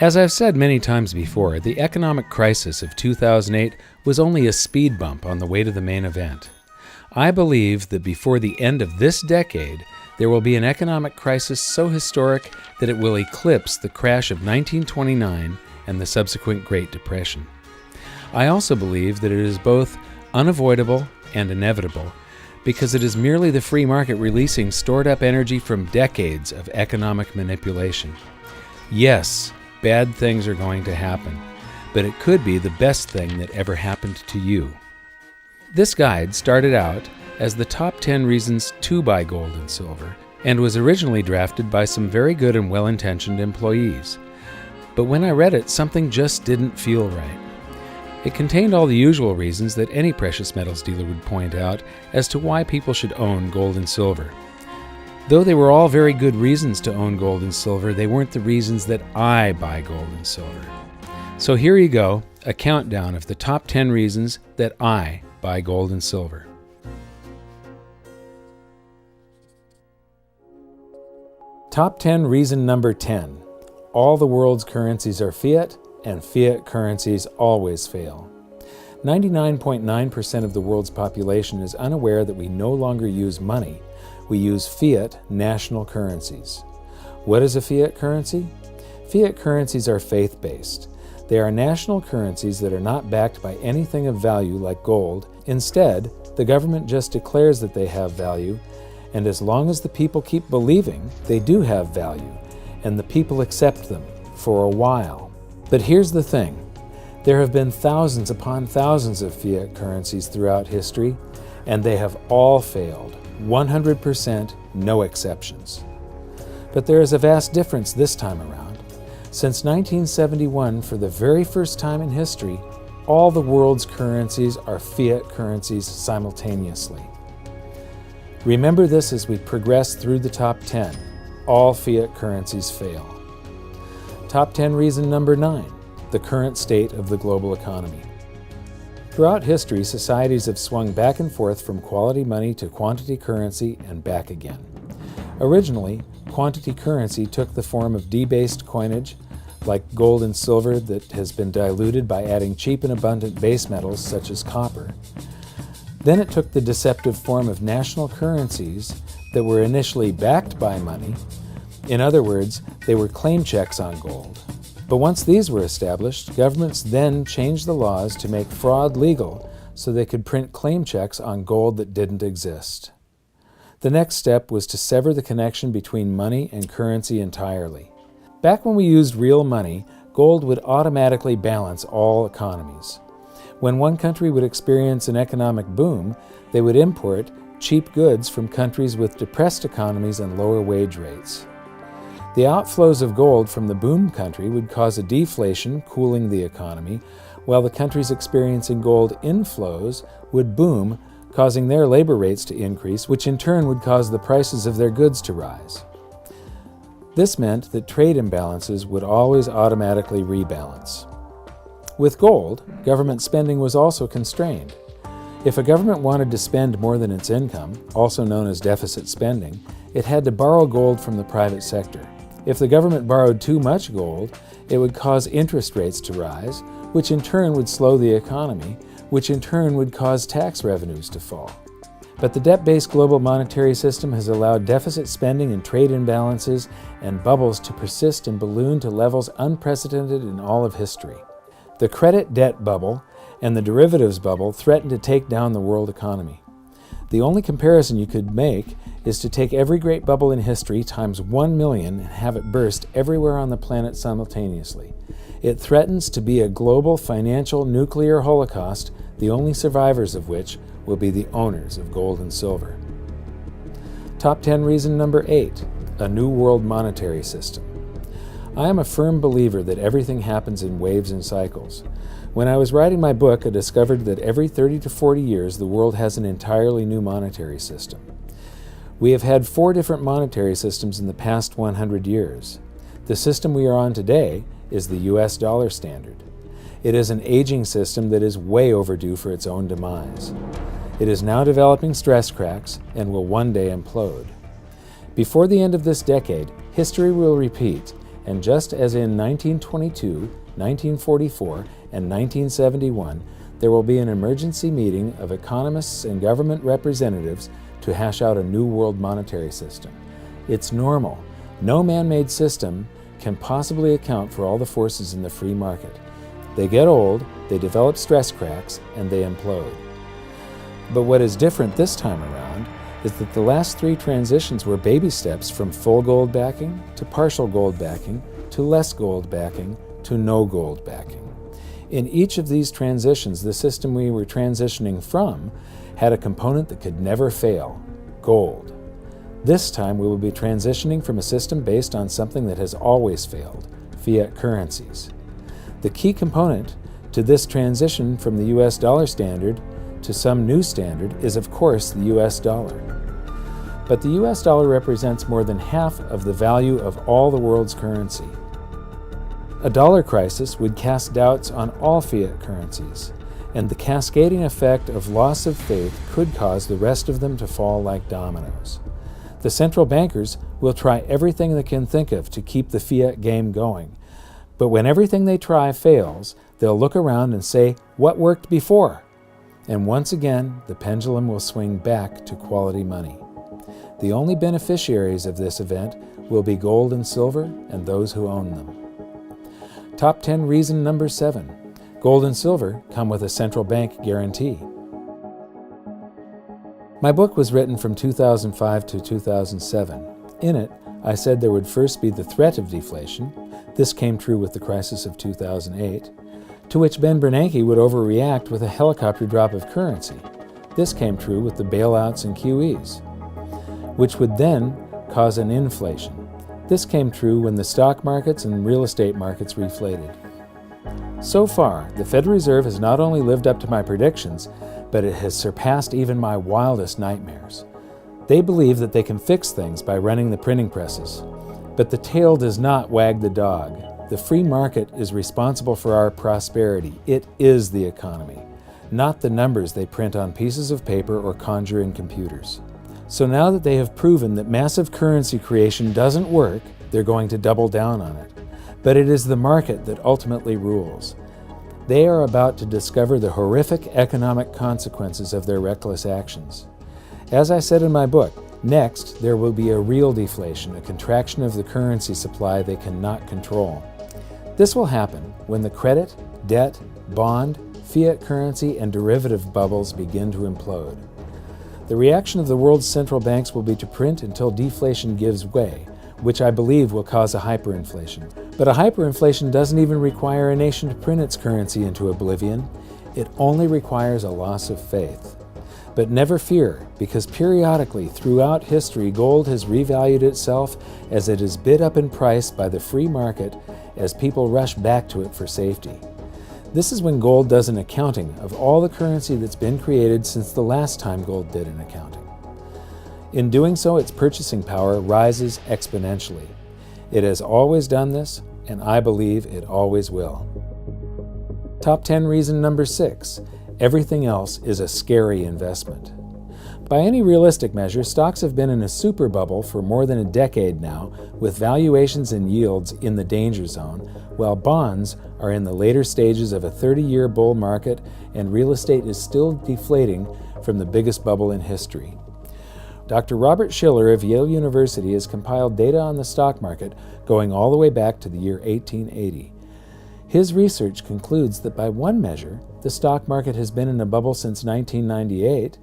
As I've said many times before, the economic crisis of 2008 was only a speed bump on the way to the main event. I believe that before the end of this decade, there will be an economic crisis so historic that it will eclipse the crash of 1929 and the subsequent Great Depression. I also believe that it is both unavoidable and inevitable because it is merely the free market releasing stored-up energy from decades of economic manipulation. Yes, bad things are going to happen, but it could be the best thing that ever happened to you. This guide started out as the top 10 reasons to buy gold and silver and was originally drafted by some very good and well-intentioned employees. But when I read it, something just didn't feel right. It contained all the usual reasons that any precious metals dealer would point out as to why people should own gold and silver. Though they were all very good reasons to own gold and silver, they weren't the reasons that I buy gold and silver. So here you go, a countdown of the top 10 reasons that I buy gold and silver. Top 10 reason number 10. All the world's currencies are fiat, and fiat currencies always fail. 99.9% of the world's population is unaware that we no longer use money. We use fiat national currencies. What is a fiat currency? Fiat currencies are faith-based. They are national currencies that are not backed by anything of value like gold. Instead, the government just declares that they have value, and as long as the people keep believing, they do have value, and the people accept them for a while. But here's the thing. There have been thousands upon thousands of fiat currencies throughout history, and they have all failed. 100%, no exceptions. But there is a vast difference this time around. Since 1971, for the very first time in history, all the world's currencies are fiat currencies simultaneously. Remember this as we progress through the top 10. All fiat currencies fail. Top 10 reason number 9, the current state of the global economy. Throughout history, societies have swung back and forth from quality money to quantity currency and back again. Originally, quantity currency took the form of debased coinage, like gold and silver that has been diluted by adding cheap and abundant base metals such as copper. Then it took the deceptive form of national currencies that were initially backed by money. In other words, they were claim checks on gold. But once these were established, governments then changed the laws to make fraud legal so they could print claim checks on gold that didn't exist. The next step was to sever the connection between money and currency entirely. Back when we used real money, gold would automatically balance all economies. When one country would experience an economic boom, they would import cheap goods from countries with depressed economies and lower wage rates. The outflows of gold from the boom country would cause a deflation, cooling the economy, while the countries experiencing gold inflows would boom, causing their labor rates to increase, which in turn would cause the prices of their goods to rise. This meant that trade imbalances would always automatically rebalance. With gold, government spending was also constrained. If a government wanted to spend more than its income, also known as deficit spending, it had to borrow gold from the private sector. If the government borrowed too much gold, it would cause interest rates to rise, which in turn would slow the economy, which in turn would cause tax revenues to fall. But the debt-based global monetary system has allowed deficit spending and trade imbalances and bubbles to persist and balloon to levels unprecedented in all of history. The credit debt bubble and the derivatives bubble threaten to take down the world economy. The only comparison you could make is to take every great bubble in history times 1 million and have it burst everywhere on the planet simultaneously. It threatens to be a global financial nuclear holocaust, the only survivors of which will be the owners of gold and silver. Top 10 reason number 8, a new world monetary system. I am a firm believer that everything happens in waves and cycles. When I was writing my book, I discovered that every 30 to 40 years the world has an entirely new monetary system. We have had 4 different monetary systems in the past 100 years. The system we are on today is the US dollar standard. It is an aging system that is way overdue for its own demise. It is now developing stress cracks and will one day implode. Before the end of this decade, history will repeat, and just as in 1922, 1944, and 1971, there will be an emergency meeting of economists and government representatives to hash out a new world monetary system. It's normal. No man-made system can possibly account for all the forces in the free market. They get old, they develop stress cracks, and they implode. But what is different this time around is that the last three transitions were baby steps from full gold backing to partial gold backing to less gold backing to no gold backing. In each of these transitions, the system we were transitioning from had a component that could never fail: gold. This time we will be transitioning from a system based on something that has always failed: fiat currencies. The key component to this transition from the US dollar standard to some new standard is, of course, the US dollar. But the US dollar represents more than half of the value of all the world's currency. A dollar crisis would cast doubts on all fiat currencies, and the cascading effect of loss of faith could cause the rest of them to fall like dominoes. The central bankers will try everything they can think of to keep the fiat game going. But when everything they try fails, they'll look around and say, "What worked before?" And once again, the pendulum will swing back to quality money. The only beneficiaries of this event will be gold and silver and those who own them. Top 10 reason number 7. Gold and silver come with a central bank guarantee. My book was written from 2005 to 2007. In it, I said there would first be the threat of deflation. This came true with the crisis of 2008. To which Ben Bernanke would overreact with a helicopter drop of currency. This came true with the bailouts and QEs, which would then cause an inflation. This came true when the stock markets and real estate markets reflated. So far, the Federal Reserve has not only lived up to my predictions, but it has surpassed even my wildest nightmares. They believe that they can fix things by running the printing presses. But the tail does not wag the dog. The free market is responsible for our prosperity. It is the economy, not the numbers they print on pieces of paper or conjure in computers. So now that they have proven that massive currency creation doesn't work, they're going to double down on it. But it is the market that ultimately rules. They are about to discover the horrific economic consequences of their reckless actions. As I said in my book, next there will be a real deflation, a contraction of the currency supply they cannot control. This will happen when the credit, debt, bond, fiat currency, and derivative bubbles begin to implode. The reaction of the world's central banks will be to print until deflation gives way, which I believe will cause a hyperinflation. But a hyperinflation doesn't even require a nation to print its currency into oblivion. It only requires a loss of faith. But never fear, because periodically throughout history, gold has revalued itself as it is bid up in price by the free market as people rush back to it for safety. This is when gold does an accounting of all the currency that's been created since the last time gold did an accounting. In doing so, its purchasing power rises exponentially. It has always done this, and I believe it always will. Top 10 reason number 6. Everything else is a scary investment. By any realistic measure, stocks have been in a super bubble for more than a decade now, with valuations and yields in the danger zone, while bonds are in the later stages of a 30-year bull market and real estate is still deflating from the biggest bubble in history. Dr. Robert Shiller of Yale University has compiled data on the stock market going all the way back to the year 1880. His research concludes that by one measure, the stock market has been in a bubble since 1998,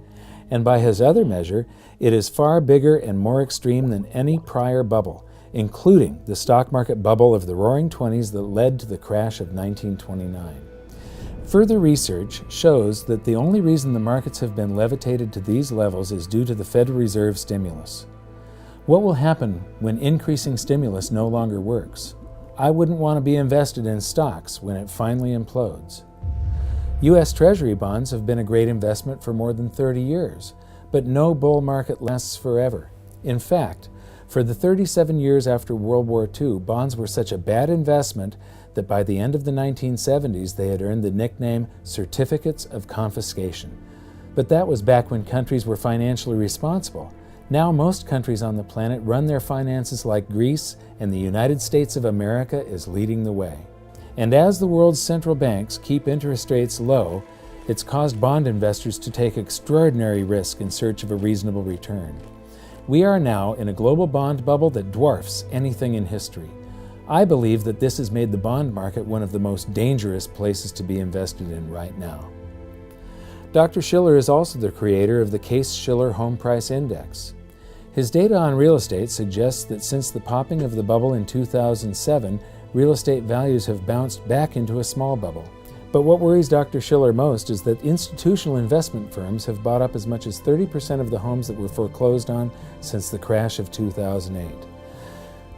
and by his other measure, it is far bigger and more extreme than any prior bubble, including the stock market bubble of the Roaring Twenties that led to the crash of 1929. Further research shows that the only reason the markets have been levitated to these levels is due to the Federal Reserve stimulus. What will happen when increasing stimulus no longer works? I wouldn't want to be invested in stocks when it finally implodes. U.S. Treasury bonds have been a great investment for more than 30 years, but no bull market lasts forever. In fact, for the 37 years after World War II, bonds were such a bad investment that by the end of the 1970s they had earned the nickname certificates of confiscation. But that was back when countries were financially responsible. Now most countries on the planet run their finances like Greece, and the United States of America is leading the way. And as the world's central banks keep interest rates low, it's caused bond investors to take extraordinary risk in search of a reasonable return. We are now in a global bond bubble that dwarfs anything in history. I believe that this has made the bond market one of the most dangerous places to be invested in right now. Dr. Shiller is also the creator of the Case-Shiller Home Price Index. His data on real estate suggests that since the popping of the bubble in 2007, real estate values have bounced back into a small bubble. But what worries Dr. Shiller most is that institutional investment firms have bought up as much as 30% of the homes that were foreclosed on since the crash of 2008.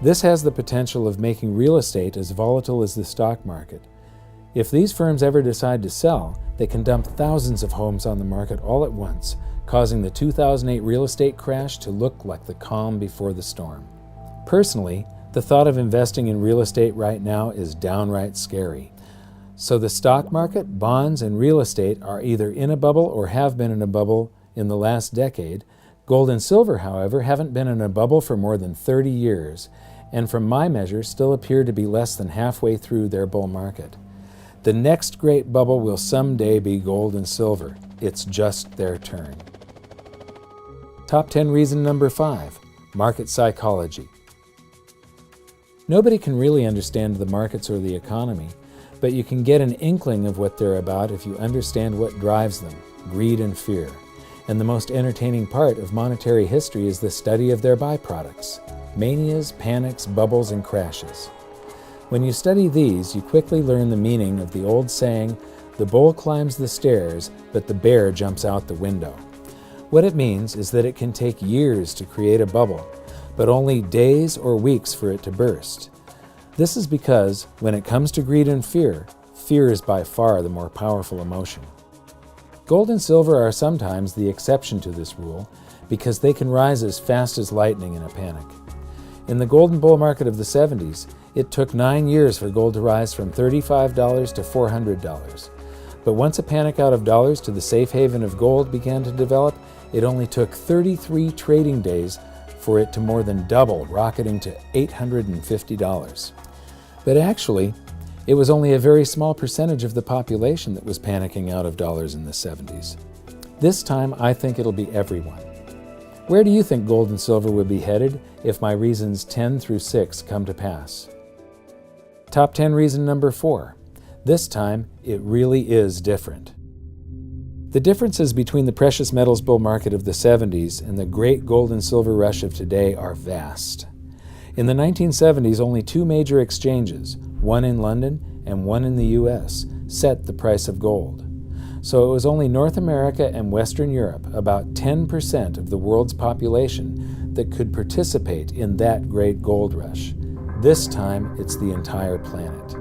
This has the potential of making real estate as volatile as the stock market. If these firms ever decide to sell, they can dump thousands of homes on the market all at once, causing the 2008 real estate crash to look like the calm before the storm. Personally, the thought of investing in real estate right now is downright scary. So the stock market, bonds, and real estate are either in a bubble or have been in a bubble in the last decade. Gold and silver, however, haven't been in a bubble for more than 30 years, and from my measure still appear to be less than halfway through their bull market. The next great bubble will someday be gold and silver. It's just their turn. Top 10 reason number 5, market psychology. Nobody can really understand the markets or the economy, but you can get an inkling of what they're about if you understand what drives them, greed and fear. And the most entertaining part of monetary history is the study of their byproducts, manias, panics, bubbles, and crashes. When you study these, you quickly learn the meaning of the old saying, "The bull climbs the stairs, but the bear jumps out the window." What it means is that it can take years to create a bubble, but only days or weeks for it to burst. This is because, when it comes to greed and fear, fear is by far the more powerful emotion. Gold and silver are sometimes the exception to this rule because they can rise as fast as lightning in a panic. In the golden bull market of the 70s, it took 9 years for gold to rise from $35 to $400. But once a panic out of dollars to the safe haven of gold began to develop, it only took 33 trading days for it to more than double, rocketing to $850. But actually, it was only a very small percentage of the population that was panicking out of dollars in the 70s. This time, I think it'll be everyone. Where do you think gold and silver would be headed if my reasons 10 through 6 come to pass? Top 10 reason number 4. This time, it really is different. The differences between the precious metals bull market of the 70s and the great gold and silver rush of today are vast. In the 1970s, only 2 major exchanges, one in London and one in the US, set the price of gold. So it was only North America and Western Europe, about 10% of the world's population, that could participate in that great gold rush. This time, it's the entire planet.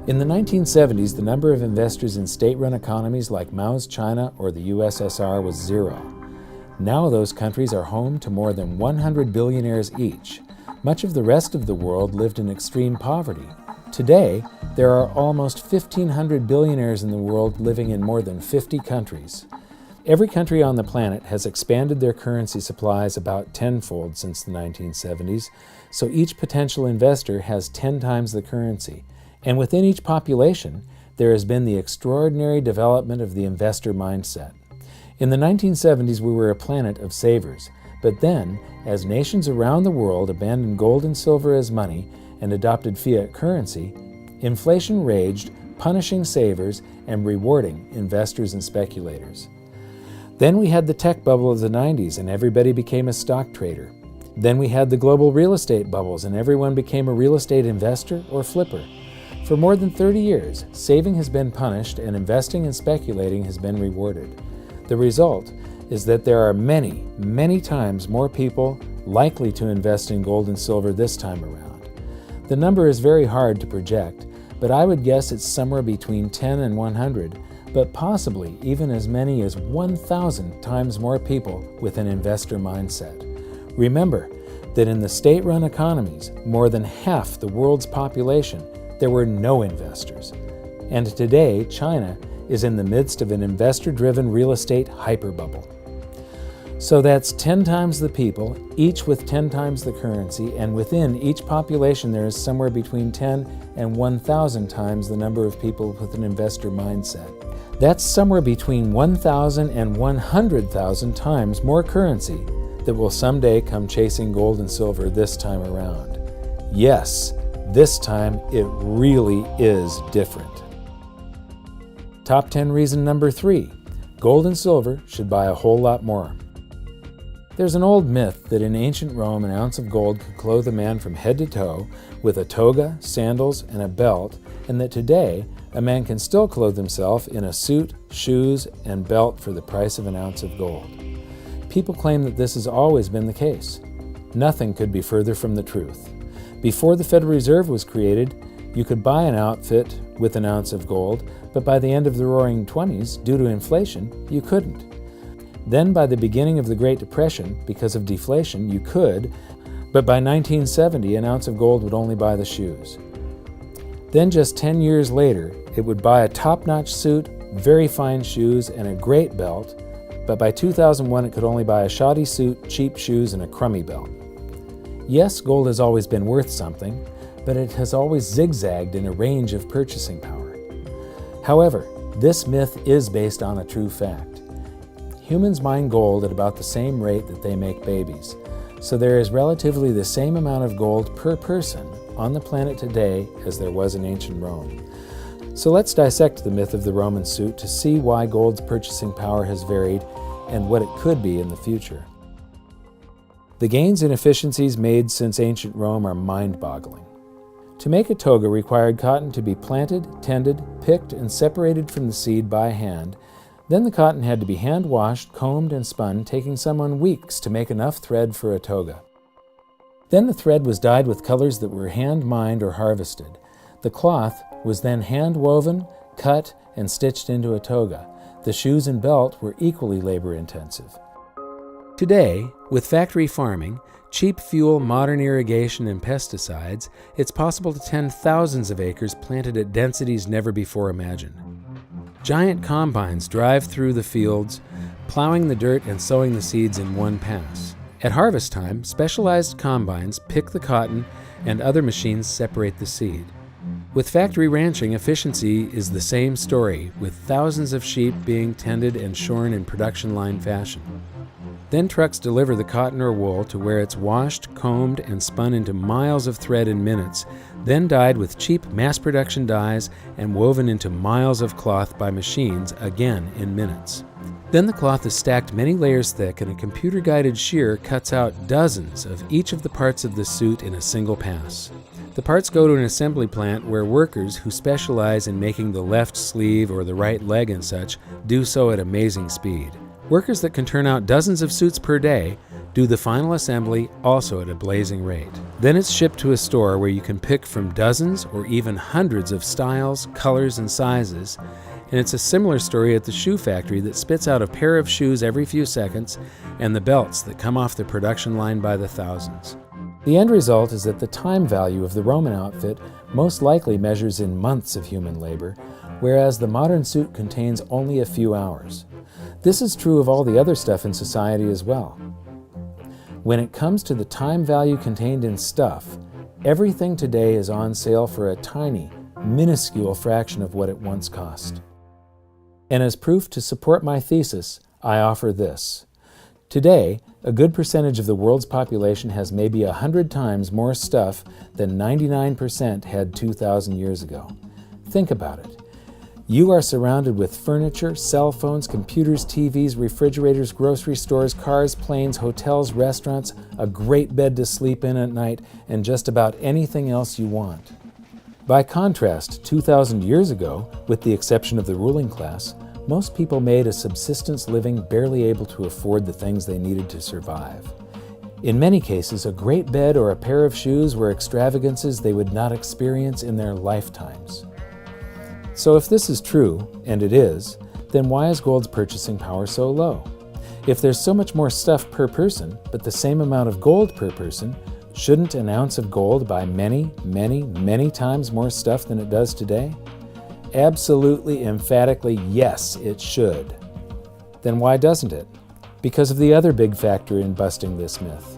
In the 1970s, the number of investors in state-run economies like Mao's China or the USSR was 0. Now those countries are home to more than 100 billionaires each. Much of the rest of the world lived in extreme poverty. Today, there are almost 1,500 billionaires in the world living in more than 50 countries. Every country on the planet has expanded their currency supplies about tenfold since the 1970s, so each potential investor has 10 times the currency. And within each population, there has been the extraordinary development of the investor mindset. In the 1970s, we were a planet of savers. But then, as nations around the world abandoned gold and silver as money and adopted fiat currency, inflation raged, punishing savers and rewarding investors and speculators. Then we had the tech bubble of the 90s and everybody became a stock trader. Then we had the global real estate bubbles and everyone became a real estate investor or flipper. For more than 30 years, saving has been punished and investing and speculating has been rewarded. The result is that there are many, many times more people likely to invest in gold and silver this time around. The number is very hard to project, but I would guess it's somewhere between 10 and 100, but possibly even as many as 1,000 times more people with an investor mindset. Remember that in the state-run economies, more than half the world's population, there were no investors. And today, China is in the midst of an investor-driven real estate hyperbubble. So that's 10 times the people, each with 10 times the currency, and within each population there is somewhere between 10 and 1,000 times the number of people with an investor mindset. That's somewhere between 1,000 and 100,000 times more currency that will someday come chasing gold and silver this time around. Yes, this time it really is different. Top 10 reason number 3. Gold and silver should buy a whole lot more. There's an old myth that in ancient Rome an ounce of gold could clothe a man from head to toe with a toga, sandals, and a belt, and that today a man can still clothe himself in a suit, shoes, and belt for the price of an ounce of gold. People claim that this has always been the case. Nothing could be further from the truth. Before the Federal Reserve was created, you could buy an outfit with an ounce of gold, but by the end of the Roaring '20s, due to inflation, you couldn't. Then by the beginning of the Great Depression, because of deflation, you could, but by 1970, an ounce of gold would only buy the shoes. Then just 10 years later, it would buy a top-notch suit, very fine shoes, and a great belt, but by 2001 it could only buy a shoddy suit, cheap shoes, and a crummy belt. Yes, gold has always been worth something, but it has always zigzagged in a range of purchasing power. However, this myth is based on a true fact. Humans mine gold at about the same rate that they make babies, so there is relatively the same amount of gold per person on the planet today as there was in ancient Rome. So let's dissect the myth of the Roman suit to see why gold's purchasing power has varied and what it could be in the future. The gains and efficiencies made since ancient Rome are mind-boggling. To make a toga required cotton to be planted, tended, picked, and separated from the seed by hand. Then the cotton had to be hand-washed, combed, and spun, taking someone weeks to make enough thread for a toga. Then the thread was dyed with colors that were hand-mined or harvested. The cloth was then hand-woven, cut, and stitched into a toga. The shoes and belt were equally labor-intensive. Today, with factory farming, cheap fuel, modern irrigation, and pesticides, it's possible to tend thousands of acres planted at densities never before imagined. Giant combines drive through the fields, plowing the dirt and sowing the seeds in one pass. At harvest time, specialized combines pick the cotton and other machines separate the seed. With factory ranching, efficiency is the same story, with thousands of sheep being tended and shorn in production line fashion. Then trucks deliver the cotton or wool to where it's washed, combed, and spun into miles of thread in minutes, then dyed with cheap mass production dyes and woven into miles of cloth by machines, again in minutes. Then the cloth is stacked many layers thick, and a computer-guided shear cuts out dozens of each of the parts of the suit in a single pass. The parts go to an assembly plant where workers who specialize in making the left sleeve or the right leg and such do so at amazing speed. Workers that can turn out dozens of suits per day do the final assembly also at a blazing rate. Then it's shipped to a store where you can pick from dozens or even hundreds of styles, colors, and sizes. And it's a similar story at the shoe factory that spits out a pair of shoes every few seconds and the belts that come off the production line by the thousands. The end result is that the time value of the Roman outfit most likely measures in months of human labor, whereas the modern suit contains only a few hours. This is true of all the other stuff in society as well. When it comes to the time value contained in stuff, everything today is on sale for a tiny, minuscule fraction of what it once cost. And as proof to support my thesis, I offer this. Today, a good percentage of the world's population has maybe 100 times more stuff than 99% had 2,000 years ago. Think about it. You are surrounded with furniture, cell phones, computers, TVs, refrigerators, grocery stores, cars, planes, hotels, restaurants, a great bed to sleep in at night, and just about anything else you want. By contrast, 2,000 years ago, with the exception of the ruling class, most people made a subsistence living barely able to afford the things they needed to survive. In many cases, a great bed or a pair of shoes were extravagances they would not experience in their lifetimes. So if this is true, and it is, then why is gold's purchasing power so low? If there's so much more stuff per person, but the same amount of gold per person, shouldn't an ounce of gold buy many, many, many times more stuff than it does today? Absolutely, emphatically, yes, it should. Then why doesn't it? because of the other big factor in busting this myth.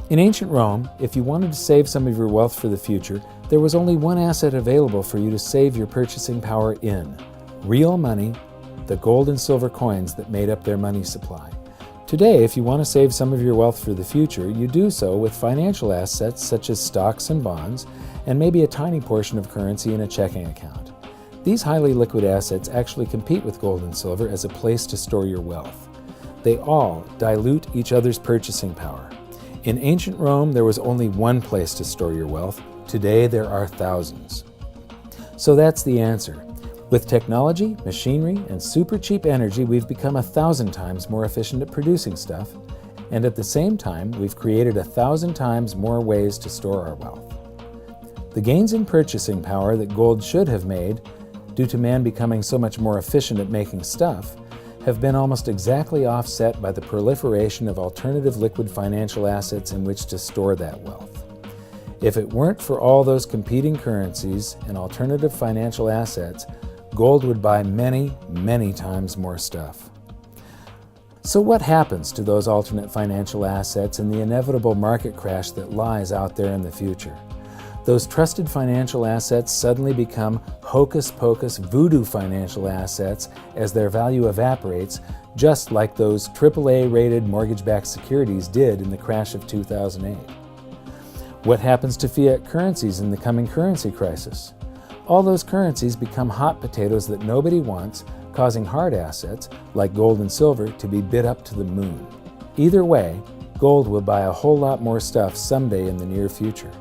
In ancient Rome, if you wanted to save some of your wealth for the future, there was only one asset available for you to save your purchasing power in: real money, the gold and silver coins that made up their money supply. Today, if you want to save some of your wealth for the future, you do so with financial assets such as stocks and bonds, and maybe a tiny portion of currency in a checking account. These highly liquid assets actually compete with gold and silver as a place to store your wealth. They all dilute each other's purchasing power. In ancient Rome, there was only one place to store your wealth. Today, there are thousands. So that's the answer. With technology, machinery, and super cheap energy, we've become 1,000 times more efficient at producing stuff, and at the same time, we've created 1,000 times more ways to store our wealth. The gains in purchasing power that gold should have made, due to man becoming so much more efficient at making stuff, have been almost exactly offset by the proliferation of alternative liquid financial assets in which to store that wealth. If it weren't for all those competing currencies and alternative financial assets, gold would buy many, many times more stuff. So what happens to those alternate financial assets in the inevitable market crash that lies out there in the future? Those trusted financial assets suddenly become hocus-pocus voodoo financial assets as their value evaporates, just like those AAA-rated mortgage-backed securities did in the crash of 2008. What happens to fiat currencies in the coming currency crisis? All those currencies become hot potatoes that nobody wants, causing hard assets, like gold and silver, to be bid up to the moon. Either way, gold will buy a whole lot more stuff someday in the near future.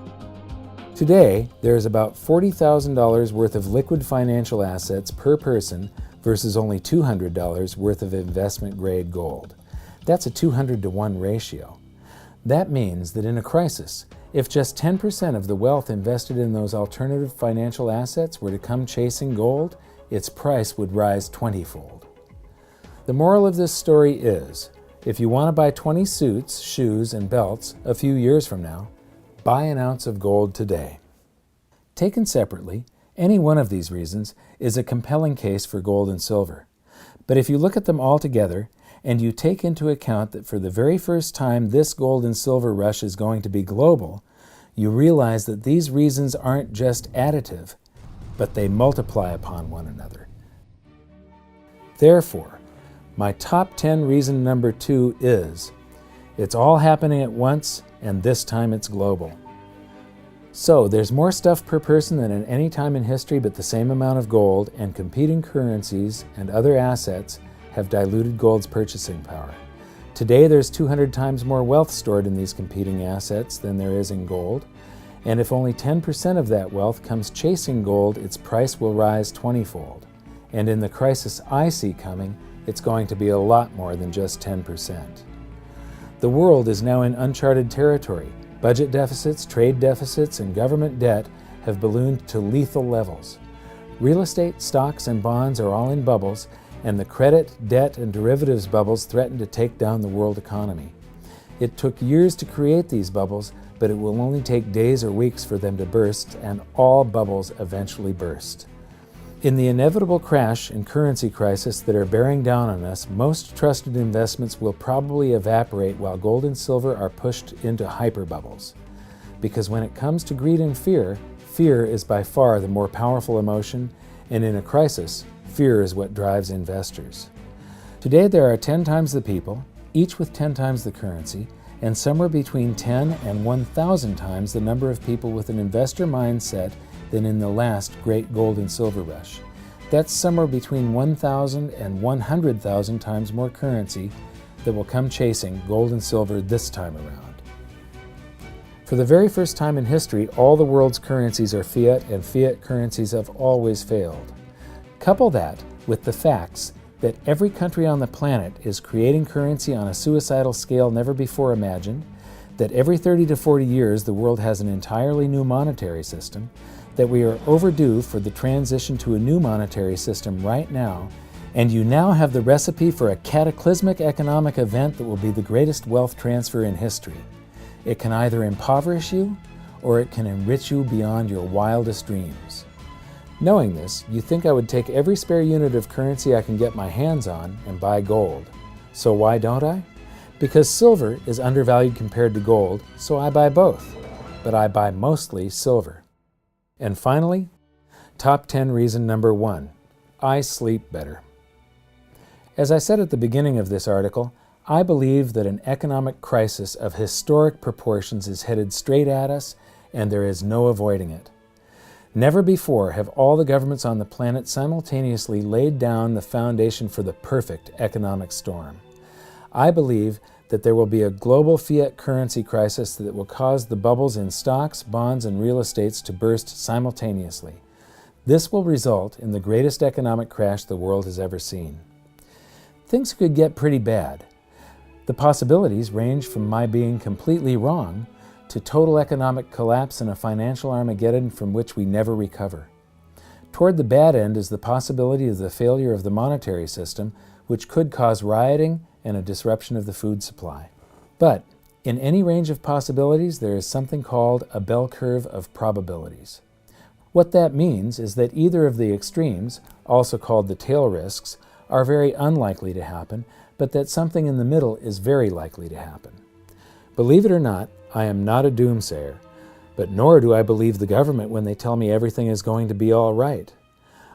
Today, there is about $40,000 worth of liquid financial assets per person versus only $200 worth of investment-grade gold. That's a 200-to-1 ratio. That means that in a crisis, if just 10% of the wealth invested in those alternative financial assets were to come chasing gold, its price would rise 20-fold. The moral of this story is, if you want to buy 20 suits, shoes, and belts a few years from now, buy an ounce of gold today. Taken separately, any one of these reasons is a compelling case for gold and silver. But if you look at them all together, and you take into account that for the very first time this gold and silver rush is going to be global, you realize that these reasons aren't just additive, but they multiply upon one another. Therefore, my top 10 reason number 2 is, it's all happening at once, and this time it's global. So, there's more stuff per person than at any time in history, but the same amount of gold, and competing currencies and other assets have diluted gold's purchasing power. Today, there's 200 times more wealth stored in these competing assets than there is in gold, and if only 10% of that wealth comes chasing gold, its price will rise 20-fold. And in the crisis I see coming, it's going to be a lot more than just 10%. The world is now in uncharted territory. Budget deficits, trade deficits, and government debt have ballooned to lethal levels. Real estate, stocks, and bonds are all in bubbles, and the credit, debt, and derivatives bubbles threaten to take down the world economy. It took years to create these bubbles, but it will only take days or weeks for them to burst, and all bubbles eventually burst. In the inevitable crash and currency crisis that are bearing down on us, most trusted investments will probably evaporate while gold and silver are pushed into hyperbubbles. Because when it comes to greed and fear, fear is by far the more powerful emotion, and in a crisis, fear is what drives investors. Today there are 10 times the people, each with 10 times the currency, and somewhere between 10 and 1,000 times the number of people with an investor mindset than in the last great gold and silver rush. That's somewhere between 1,000 and 100,000 times more currency that will come chasing gold and silver this time around. For the very first time in history, all the world's currencies are fiat, and fiat currencies have always failed. Couple that with the facts that every country on the planet is creating currency on a suicidal scale never before imagined, that every 30 to 40 years the world has an entirely new monetary system, that we are overdue for the transition to a new monetary system right now, and you now have the recipe for a cataclysmic economic event that will be the greatest wealth transfer in history. It can either impoverish you, or it can enrich you beyond your wildest dreams. Knowing this, you think I would take every spare unit of currency I can get my hands on and buy gold. So why don't I? Because silver is undervalued compared to gold, so I buy both, but I buy mostly silver. And finally, top 10 reason number 1, I sleep better. As I said at the beginning of this article, I believe that an economic crisis of historic proportions is headed straight at us, and there is no avoiding it. Never before have all the governments on the planet simultaneously laid down the foundation for the perfect economic storm. I believe that there will be a global fiat currency crisis that will cause the bubbles in stocks, bonds, and real estates to burst simultaneously. This will result in the greatest economic crash the world has ever seen. Things could get pretty bad. The possibilities range from my being completely wrong to total economic collapse and a financial Armageddon from which we never recover. Toward the bad end is the possibility of the failure of the monetary system, which could cause rioting and a disruption of the food supply. But in any range of possibilities, there is something called a bell curve of probabilities. What that means is that either of the extremes, also called the tail risks, are very unlikely to happen, but that something in the middle is very likely to happen. Believe it or not, I am not a doomsayer, but nor do I believe the government when they tell me everything is going to be all right.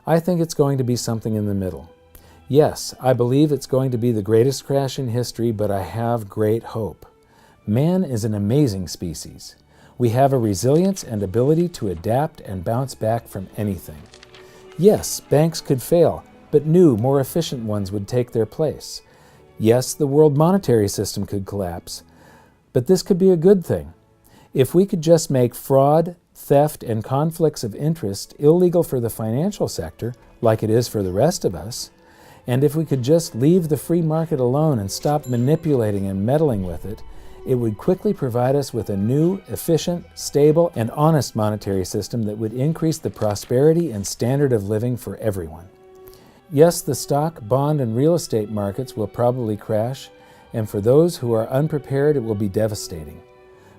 I think it's going to be something in the middle. Yes, I believe it's going to be the greatest crash in history, but I have great hope. Man is an amazing species. We have a resilience and ability to adapt and bounce back from anything. Yes, banks could fail, but new, more efficient ones would take their place. Yes, the world monetary system could collapse, but this could be a good thing. If we could just make fraud, theft, and conflicts of interest illegal for the financial sector, like it is for the rest of us, and if we could just leave the free market alone and stop manipulating and meddling with it, it would quickly provide us with a new, efficient, stable, and honest monetary system that would increase the prosperity and standard of living for everyone. Yes, the stock, bond, and real estate markets will probably crash, and for those who are unprepared, it will be devastating.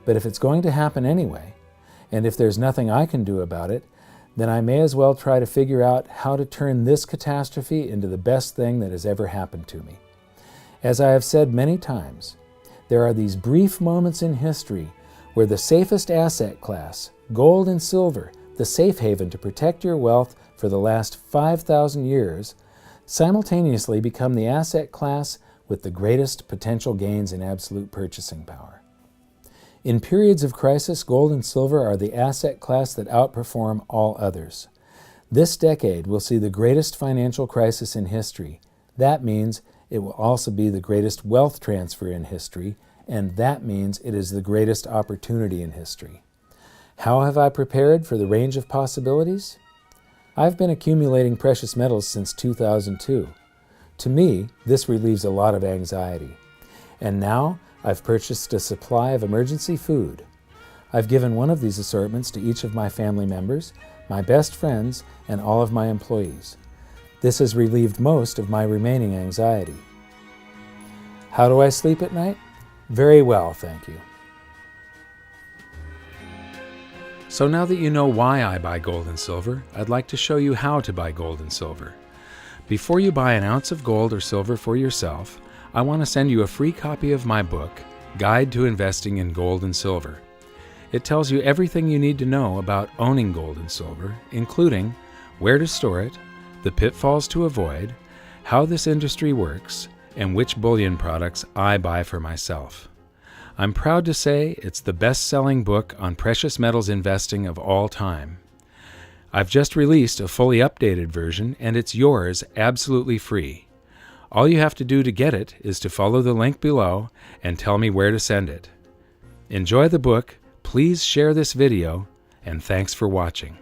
But if it's going to happen anyway, and if there's nothing I can do about it, then I may as well try to figure out how to turn this catastrophe into the best thing that has ever happened to me. As I have said many times, there are these brief moments in history where the safest asset class, gold and silver, the safe haven to protect your wealth for the last 5,000 years, simultaneously become the asset class with the greatest potential gains in absolute purchasing power. In periods of crisis, gold and silver are the asset class that outperform all others. This decade will see the greatest financial crisis in history. That means it will also be the greatest wealth transfer in history, and that means it is the greatest opportunity in history. How have I prepared for the range of possibilities? I've been accumulating precious metals since 2002. To me, this relieves a lot of anxiety. And now, I've purchased a supply of emergency food. I've given one of these assortments to each of my family members, my best friends, and all of my employees. This has relieved most of my remaining anxiety. How do I sleep at night? Very well, thank you. So now that you know why I buy gold and silver, I'd like to show you how to buy gold and silver. Before you buy an ounce of gold or silver for yourself, I want to send you a free copy of my book, Guide to Investing in Gold and Silver. It tells you everything you need to know about owning gold and silver, including where to store it, the pitfalls to avoid, how this industry works, and which bullion products I buy for myself. I'm proud to say it's the best-selling book on precious metals investing of all time. I've just released a fully updated version, and it's yours absolutely free. All you have to do to get it is to follow the link below and tell me where to send it. Enjoy the book, please share this video, and thanks for watching.